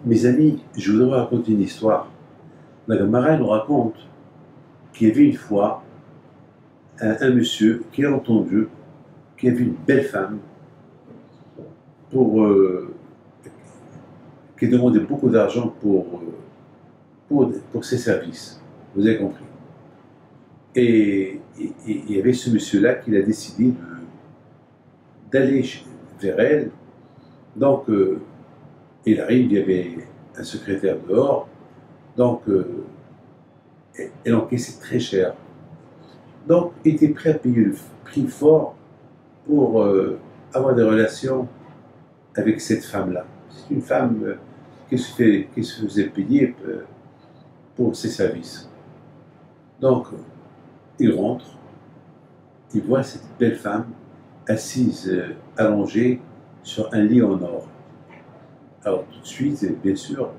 Mes amis, je voudrais vous raconter une histoire. La Gemara nous raconte qu'il y avait une fois un monsieur qui a entendu qu'il y avait une belle femme pour, qui demandait beaucoup d'argent pour ses services. Vous avez compris. Et il y avait ce monsieur-là qui a décidé d'aller vers elle. Donc, il arrive, il y avait un secrétaire dehors. Donc, elle encaissait très cher. Donc, il était prêt à payer le prix fort pour avoir des relations avec cette femme-là. C'est une femme qui se faisait payer pour ses services. Donc, il rentre, il voit cette belle femme assise, allongée sur un lit en or. Alors, tout de suite, bien sûr,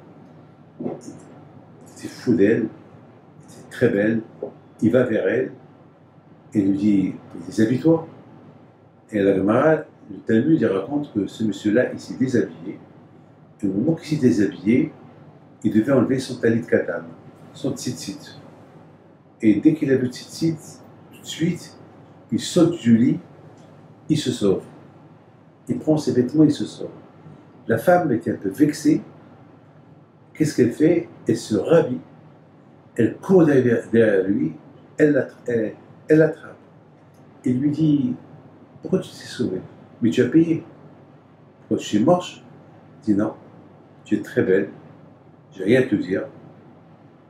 il était fou d'elle, elle était très belle. Il va vers elle et lui dit déshabille-toi. Et la Gemara, le Talmud, il raconte que ce monsieur-là, il s'est déshabillé. Et au moment qu'il s'est déshabillé, il devait enlever son talit katan, son tzitzit. Et dès qu'il a vu le tzitzit, tout de suite, il saute du lit, il se sauve. Il prend ses vêtements, il se sauve. La femme était un peu vexée. Qu'est-ce qu'elle fait? Elle se ravit, elle court derrière lui, elle l'attrape. Il lui dit: pourquoi tu t'es sauvé? Mais tu as payé. Pourquoi tu es moche? Il dit: non, tu es très belle, j'ai rien à te dire,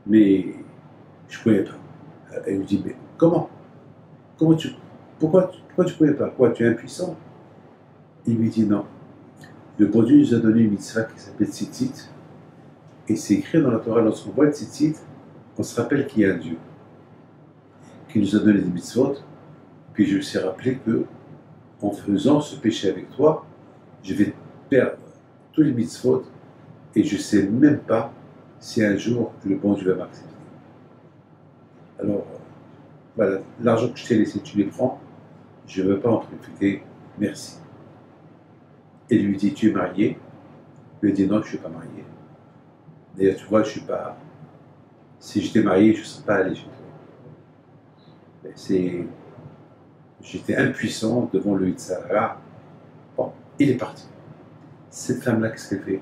mais je ne connais pas. Elle lui dit: mais comment? Pourquoi tu ne connais pas? Quoi, tu es impuissant? Il lui dit: non. Le bon Dieu nous a donné une mitzvah qui s'appelle tzitzit, et c'est écrit dans la Torah, lorsqu'on voit le tzitzit, on se rappelle qu'il y a un Dieu qui nous a donné des mitzvot. Puis je me suis rappelé que, en faisant ce péché avec toi, je vais perdre tous les mitzvot, et je ne sais même pas si un jour le bon Dieu va m'accepter. Alors, voilà, l'argent que je t'ai laissé, tu les prends, je ne veux pas en profiter, merci. Elle lui dit: tu es marié? Il lui dit: non, je ne suis pas marié. D'ailleurs, tu vois, je suis pas. Si j'étais marié, je ne serais pas allé chez toi. J'étais impuissant devant le Yitzhara. Bon, il est parti. Cette femme-là, qu'est-ce qu'elle fait?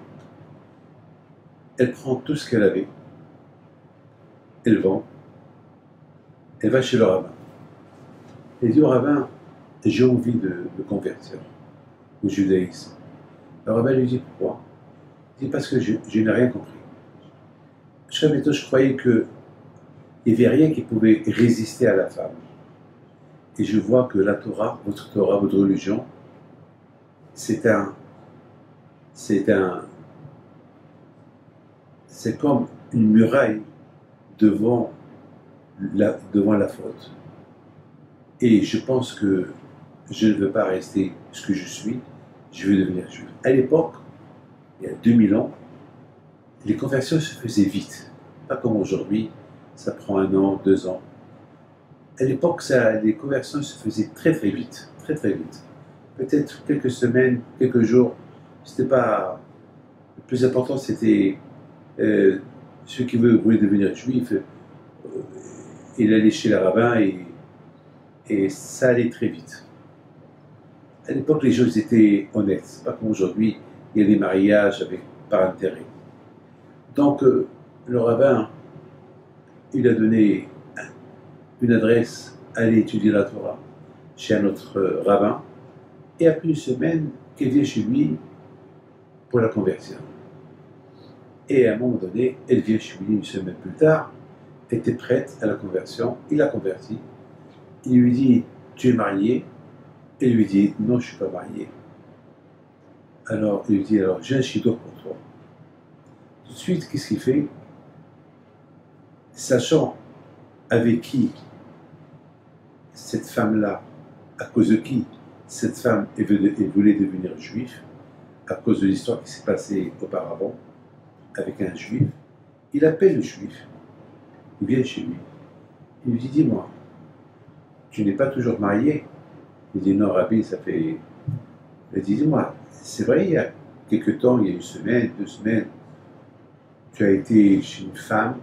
Elle prend tout ce qu'elle avait, elle vend, elle va chez le rabbin. Elle dit au rabbin: j'ai envie de me convertir au judaïsme. Le rabbin lui dit: pourquoi? Il dit: parce que je n'ai rien compris. Jusqu'à maintenant, je croyais qu'il n'y avait rien qui pouvait résister à la femme. Et je vois que la Torah, votre religion, c'est comme une muraille devant la faute. Et je pense que je ne veux pas rester ce que je suis, je veux devenir juif. À l'époque, il y a 2000 ans, les conversions se faisaient vite. Pas comme aujourd'hui, ça prend 1 an, 2 ans. À l'époque, les conversions se faisaient très très vite, très très vite. Peut-être quelques semaines, quelques jours. C'était pas. Le plus important, c'était ceux qui voulaient devenir juifs. Il allait chez le rabbin et ça allait très vite. À l'époque, les choses étaient honnêtes. C'est pas comme aujourd'hui, il y a des mariages par intérêt. Donc, le rabbin, il a donné une adresse, aller étudier la Torah chez un autre rabbin, et après une semaine, qu'elle vient chez lui pour la convertir. Et à un moment donné, elle vient chez lui une semaine plus tard, était prête à la conversion, il l'a convertie. Il lui dit: tu es marié? Elle lui dit: non, je ne suis pas marié. Alors, il lui dit: alors, j'ai un chidor pour toi. Tout de suite, qu'est-ce qu'il fait? Sachant avec qui cette femme-là, à cause de qui cette femme voulait devenir juif, à cause de l'histoire qui s'est passée auparavant avec un juif, il appelle le juif, il vient chez lui, il lui dit: dis-moi, tu n'es pas toujours marié? Il dit: non, Rabbi, ça fait. Il dit: dis-moi, c'est vrai, il y a quelque temps, il y a 1 semaine, 2 semaines, tu as été chez une femme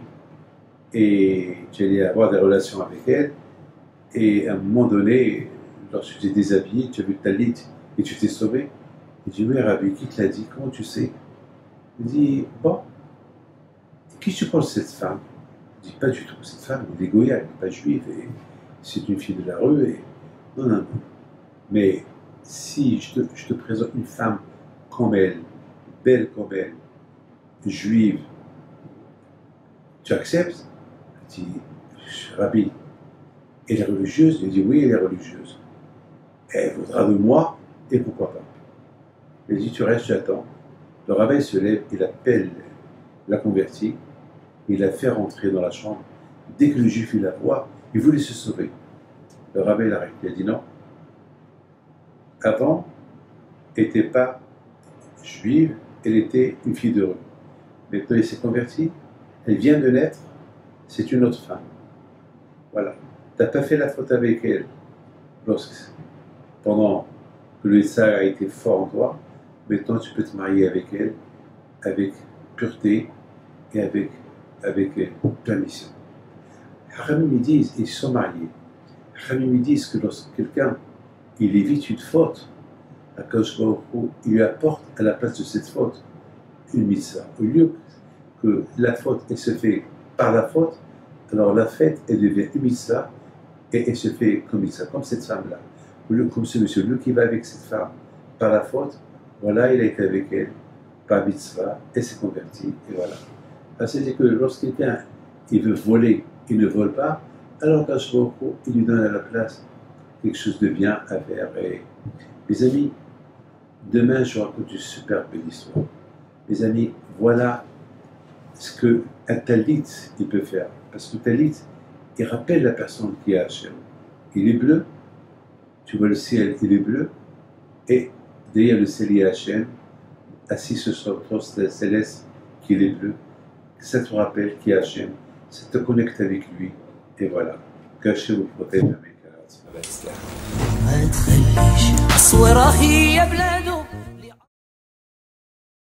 et tu allais avoir des relations avec elle, et à un moment donné, lorsque tu t'es déshabillé, tu as vu ta talit et tu t'es sauvé. Il dit, oui, Rabbi, qui te l'a dit? Comment tu sais? Il dit, bon, qui tu penses cette femme? Il dit, pas du tout, cette femme, elle est goya, elle n'est pas juive, et c'est une fille de la rue, et non, non, non. Mais si je te présente une femme comme elle, belle comme elle, juive, tu acceptes? Il dit, Rabbi, elle est religieuse? Il dit, oui, elle est religieuse. Elle voudra de moi, et pourquoi pas? Il dit, tu restes, j'attends. Le rabbin se lève, il appelle la convertie, il la fait rentrer dans la chambre. Dès que le juif il la voit, il voulait se sauver. Le rabbin l'arrête, il a dit non. Avant, elle n'était pas juive, elle était une fille de rue. Maintenant, elle s'est convertie, elle vient de naître, c'est une autre femme. Voilà. Tu n'as pas fait la faute avec elle pendant que le Yitzhak a été fort en toi. Maintenant, tu peux te marier avec elle, avec pureté et avec permission. Ramim me disent, ils sont mariés. Ramim me disent que lorsque quelqu'un il évite une faute, il lui apporte à la place de cette faute une mitzvah. Au lieu que la faute elle se fait par la faute, alors la fête elle devient une mitzvah et elle se fait comme mitzvah, comme cette femme-là. Au lieu comme ce monsieur, lui qui va avec cette femme par la faute, voilà, il a été avec elle par mitzvah et s'est converti, et voilà. C'est-à-dire que lorsque quelqu'un il veut voler, il ne vole pas, alors il lui donne à la place quelque chose de bien à faire. Et, mes amis, demain je raconte une super belle histoire. Mes amis, voilà ce qu'un talit il peut faire. Parce que le talit, il rappelle la personne qui est Hachem. Il est bleu, tu vois le ciel, il est bleu, et derrière le ciel, il y a Hachem, assis sur son trône céleste, qui est bleu. Ça te rappelle qui est Hachem, ça te connecte avec lui, et voilà. qu'Hachem vous protège avec la